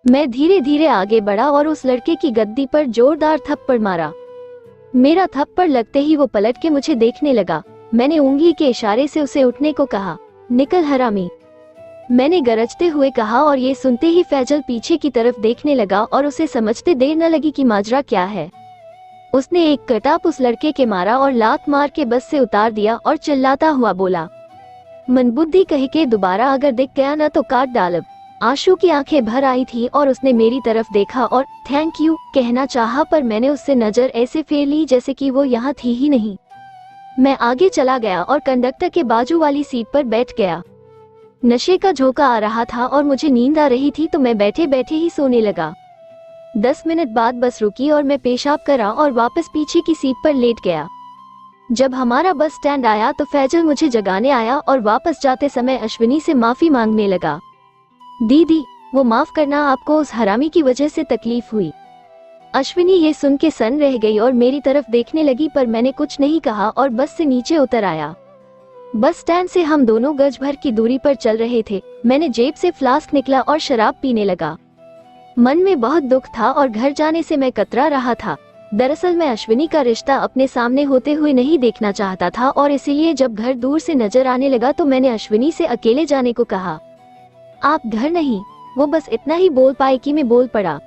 मैं धीरे धीरे आगे बढ़ा और उस लड़के की गद्दी पर जोरदार थप्पड़ मारा। मेरा थप्पड़ लगते ही वो पलट के मुझे देखने लगा। मैंने उंगली के इशारे से उसे उठने को कहा। निकल हरामी, मैंने गरजते हुए कहा और ये सुनते ही फैजल पीछे की तरफ देखने लगा और उसे समझते देर न लगी कि माजरा क्या है। उसने एक कटाप उस लड़के के मारा और लात मार के बस से उतार दिया और चिल्लाता हुआ बोला, मनबुद्धि कह के दोबारा अगर दिख गया न तो काट डालब। आशु की आंखें भर आई थी और उसने मेरी तरफ देखा और थैंक यू कहना चाहा, पर मैंने उससे नजर ऐसे फेर ली जैसे कि वो यहाँ थी ही नहीं। मैं आगे चला गया और कंडक्टर के बाजू वाली सीट पर बैठ गया। नशे का झोंका आ रहा था और मुझे नींद आ रही थी तो मैं बैठे बैठे ही सोने लगा। 10 मिनट बाद बस रुकी और मैं पेशाब करा और वापस पीछे की सीट पर लेट गया। जब हमारा बस स्टैंड आया तो फैजल मुझे जगाने आया और वापस जाते समय अश्विनी से माफी मांगने लगा। दीदी, वो माफ करना, आपको उस हरामी की वजह से तकलीफ हुई। अश्विनी ये सुन के सन्न रह गई और मेरी तरफ देखने लगी, पर मैंने कुछ नहीं कहा और बस से नीचे उतर आया। बस स्टैंड से हम दोनों गज भर की दूरी पर चल रहे थे। मैंने जेब से फ्लास्क निकला और शराब पीने लगा। मन में बहुत दुख था और घर जाने से मैं कतरा रहा था। दरअसल मैं अश्विनी का रिश्ता अपने सामने होते हुए नहीं देखना चाहता था और इसीलिए जब घर दूर से नजर आने लगा तो मैंने अश्विनी से अकेले जाने को कहा। आप घर नहीं? वो बस इतना ही बोल पाई कि मैं बोल पड़ा।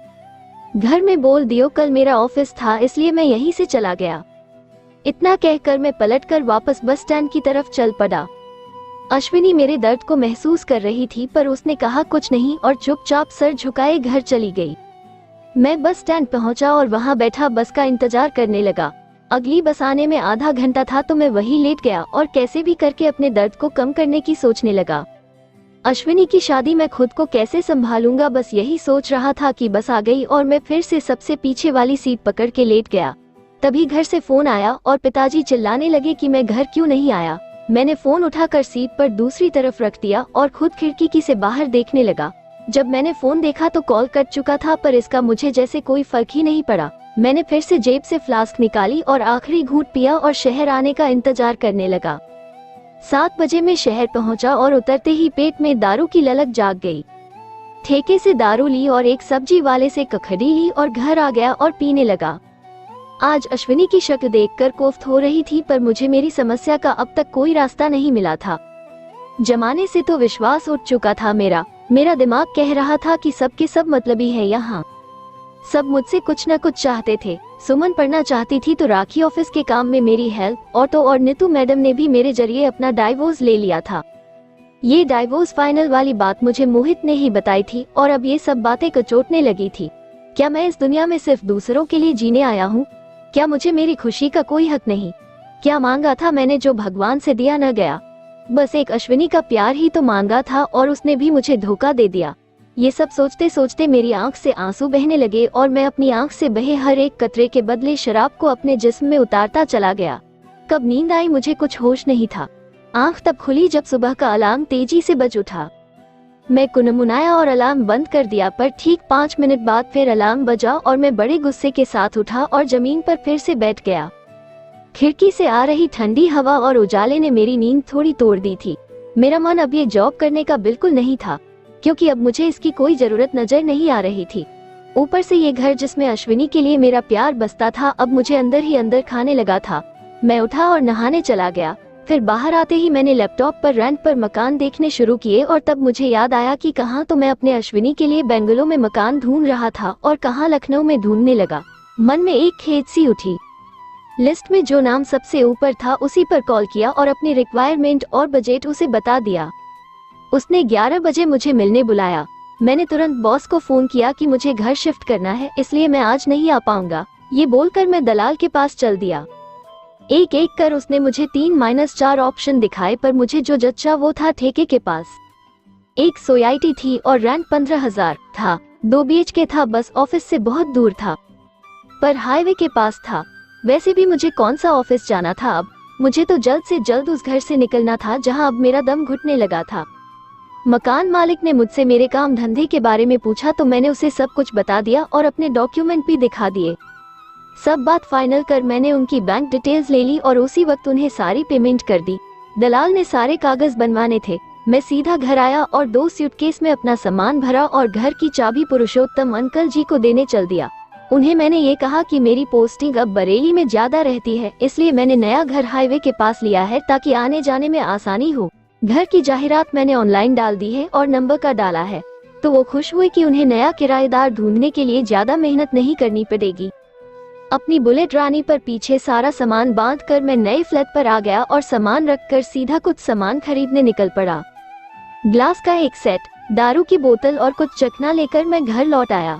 घर में बोल दियो, कल मेरा ऑफिस था इसलिए मैं यहीं से चला गया। इतना कहकर मैं पलटकर वापस बस स्टैंड की तरफ चल पड़ा। अश्विनी मेरे दर्द को महसूस कर रही थी, पर उसने कहा कुछ नहीं और चुपचाप सर झुकाए घर चली गई। मैं बस स्टैंड पहुंचा और वहां बैठा बस का इंतजार करने लगा। अगली बस आने में आधा घंटा था तो मैं वहीं लेट गया और कैसे भी करके अपने दर्द को कम करने की सोचने लगा। अश्विनी की शादी मैं खुद को कैसे संभालूंगा, बस यही सोच रहा था कि बस आ गई और मैं फिर से सबसे पीछे वाली सीट पकड़ के लेट गया। तभी घर से फोन आया और पिताजी चिल्लाने लगे कि मैं घर क्यों नहीं आया। मैंने फोन उठाकर सीट पर दूसरी तरफ रख दिया और खुद खिड़की की से बाहर देखने लगा। जब मैंने फोन देखा तो कॉल कट चुका था, पर इसका मुझे जैसे कोई फर्क ही नहीं पड़ा। मैंने फिर से जेब से फ्लास्क निकाली और आखिरी घूंट पिया और शहर आने का इंतजार करने लगा। 7 बजे मैं शहर पहुंचा और उतरते ही पेट में दारू की ललक जाग गई। ठेके से दारू ली और एक सब्जी वाले से कखड़ी ली और घर आ गया और पीने लगा। आज अश्विनी की शक्ल देखकर कोफ्त हो रही थी, पर मुझे मेरी समस्या का अब तक कोई रास्ता नहीं मिला था। जमाने से तो विश्वास उठ चुका था मेरा दिमाग कह रहा था कि सबके सब मतलबी है यहाँ। सब मुझसे कुछ न कुछ चाहते थे। सुमन पढ़ना चाहती थी तो राखी ऑफिस के काम में मेरी हेल्प, ऑटो और नीतू मैडम ने भी मेरे जरिए अपना डाइवोर्स ले लिया था। ये डाइवोर्स फाइनल वाली बात मुझे मोहित ने ही बताई थी और अब ये सब बातें कचोटने लगी थी। क्या मैं इस दुनिया में सिर्फ दूसरों के लिए जीने आया हूँ? क्या मुझे मेरी खुशी का कोई हक नहीं? क्या मांगा था मैंने जो भगवान से दिया न गया? बस एक अश्विनी का प्यार ही तो मांगा था और उसने भी मुझे धोखा दे दिया। ये सब सोचते सोचते मेरी आंख से आंसू बहने लगे और मैं अपनी आंख से बहे हर एक कतरे के बदले शराब को अपने जिस्म में उतारता चला गया। कब नींद आई मुझे कुछ होश नहीं था। आंख तब खुली जब सुबह का अलार्म तेजी से बज उठा। मैं कुनमुनाया और अलार्म बंद कर दिया, पर ठीक 5 मिनट बाद फिर अलार्म बजा और मैं बड़े गुस्से के साथ उठा और जमीन पर फिर से बैठ गया। खिड़की से आ रही ठंडी हवा और उजाले ने मेरी नींद थोड़ी तोड़ दी थी। मेरा मन अब ये जॉब करने का बिल्कुल नहीं था, क्योंकि अब मुझे इसकी कोई जरूरत नजर नहीं आ रही थी। ऊपर से ये घर जिसमें अश्विनी के लिए मेरा प्यार बसता था अब मुझे अंदर ही अंदर खाने लगा था। मैं उठा और नहाने चला गया। फिर बाहर आते ही मैंने लैपटॉप पर रेंट पर मकान देखने शुरू किए और तब मुझे याद आया कि कहाँ तो मैं अपने अश्विनी के लिए बेंगलुरु में मकान ढूंढ रहा था और कहाँ लखनऊ में ढूंढने लगा। मन में एक खेद सी उठी। लिस्ट में जो नाम सबसे ऊपर था उसी पर कॉल किया और अपनी रिक्वायरमेंट और बजट उसे बता दिया। उसने 11 बजे मुझे मिलने बुलाया। मैंने तुरंत बॉस को फोन किया कि मुझे घर शिफ्ट करना है, इसलिए मैं आज नहीं आ पाऊंगा। ये बोलकर मैं दलाल के पास चल दिया। एक एक कर उसने मुझे 3-4 ऑप्शन दिखाए, पर मुझे जो जच्चा वो था ठेके के पास। एक सोसाइटी थी और रेंट 15,000 था। 2 BHK था, बस ऑफिस से बहुत दूर था, पर हाईवे के पास था। वैसे भी मुझे कौन सा ऑफिस जाना था अब? मुझे तो जल्द से जल्द उस घर से निकलना था जहां अब मेरा दम घुटने लगा था। मकान मालिक ने मुझसे मेरे काम धंधे के बारे में पूछा तो मैंने उसे सब कुछ बता दिया और अपने डॉक्यूमेंट भी दिखा दिए। सब बात फाइनल कर मैंने उनकी बैंक डिटेल्स ले ली और उसी वक्त उन्हें सारी पेमेंट कर दी। दलाल ने सारे कागज बनवाने थे। मैं सीधा घर आया और 2 सूटकेस में अपना सामान भरा और घर की चाबी पुरुषोत्तम अंकल जी को देने चल दिया। उन्हें मैंने ये कहा कि मेरी पोस्टिंग अब बरेली में ज्यादा रहती है, इसलिए मैंने नया घर हाईवे के पास लिया है ताकि आने जाने में आसानी हो। घर की जाहिरात मैंने ऑनलाइन डाल दी है और नंबर का डाला है, तो वो खुश हुए कि उन्हें नया किराएदार ढूंढने के लिए ज्यादा मेहनत नहीं करनी पड़ेगी। अपनी बुलेट रानी पर पीछे सारा सामान बांधकर मैं नए फ्लैट पर आ गया और सामान रखकर सीधा कुछ सामान खरीदने निकल पड़ा। ग्लास का एक सेट, दारू की बोतल और कुछ चखना लेकर मैं घर लौट आया।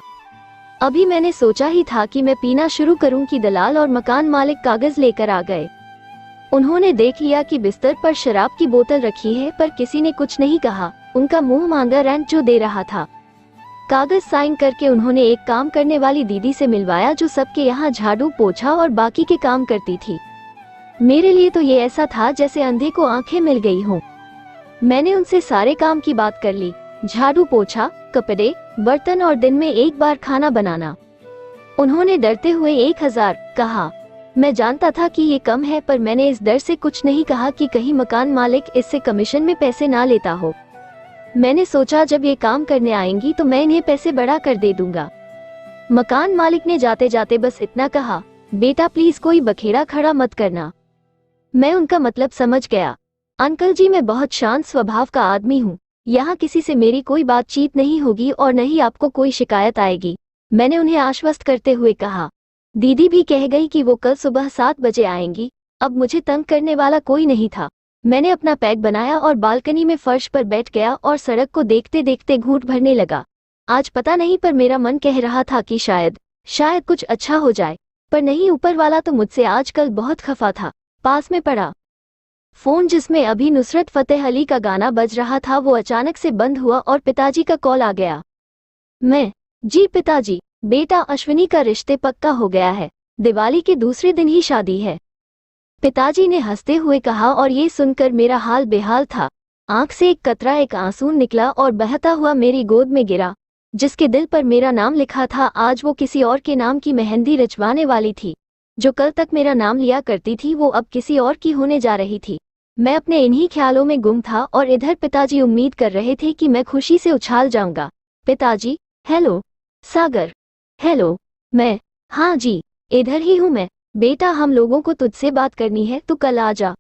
अभी मैंने सोचा ही था कि मैं पीना शुरू करूं कि दलाल और मकान मालिक कागज लेकर आ गए। उन्होंने देख लिया कि बिस्तर पर शराब की बोतल रखी है, पर किसी ने कुछ नहीं कहा। उनका मुंह मांगा रेंट जो दे रहा था। कागज साइन करके उन्होंने एक काम करने वाली दीदी से मिलवाया जो सबके यहाँ झाड़ू पोछा और बाकी के काम करती थी। मेरे लिए तो ये ऐसा था जैसे अंधे को आंखें मिल गई हों। मैंने उनसे सारे काम की बात कर ली, झाड़ू पोछा, कपड़े, बर्तन और दिन में एक बार खाना बनाना। उन्होंने डरते हुए 1000 कहा। मैं जानता था कि ये कम है, पर मैंने इस डर से कुछ नहीं कहा कि कहीं मकान मालिक इससे कमीशन में पैसे ना लेता हो। मैंने सोचा जब ये काम करने आएंगी तो मैं इन्हें पैसे बढ़ा कर दे दूंगा। मकान मालिक ने जाते जाते बस इतना कहा, बेटा प्लीज कोई बखेड़ा खड़ा मत करना। मैं उनका मतलब समझ गया। अंकल जी, मैं बहुत शांत स्वभाव का आदमी हूँ। यहाँ किसी से मेरी कोई बातचीत नहीं होगी और न ही आपको कोई शिकायत आएगी, मैंने उन्हें आश्वस्त करते हुए कहा। दीदी भी कह गई कि वो कल सुबह 7 बजे आएंगी। अब मुझे तंग करने वाला कोई नहीं था। मैंने अपना पैक बनाया और बालकनी में फर्श पर बैठ गया और सड़क को देखते देखते घूंट भरने लगा। आज पता नहीं, पर मेरा मन कह रहा था कि शायद कुछ अच्छा हो जाए, पर नहीं, ऊपर वाला तो मुझसे आजकल बहुत खफा था। पास में पड़ा फोन, जिसमें अभी नुसरत फतेह अली का गाना बज रहा था, वो अचानक से बंद हुआ और पिताजी का कॉल आ गया। जी पिताजी, बेटा अश्विनी का रिश्ते पक्का हो गया है। दिवाली के दूसरे दिन ही शादी है, पिताजी ने हंसते हुए कहा। और ये सुनकर मेरा हाल बेहाल था। आंख से एक कतरा एक आंसू निकला और बहता हुआ मेरी गोद में गिरा। जिसके दिल पर मेरा नाम लिखा था, आज वो किसी और के नाम की मेहंदी रचवाने वाली थी। जो कल तक मेरा नाम लिया करती थी, वो अब किसी और की होने जा रही थी। मैं अपने इन्हीं ख्यालों में गुम था और इधर पिताजी उम्मीद कर रहे थे कि मैं खुशी से उछाल जाऊंगा। पिताजी, हेलो। सागर, हेलो। मैं, हाँ जी, इधर ही हूँ मैं। बेटा, हम लोगों को तुझसे बात करनी है, तो कल आ जा।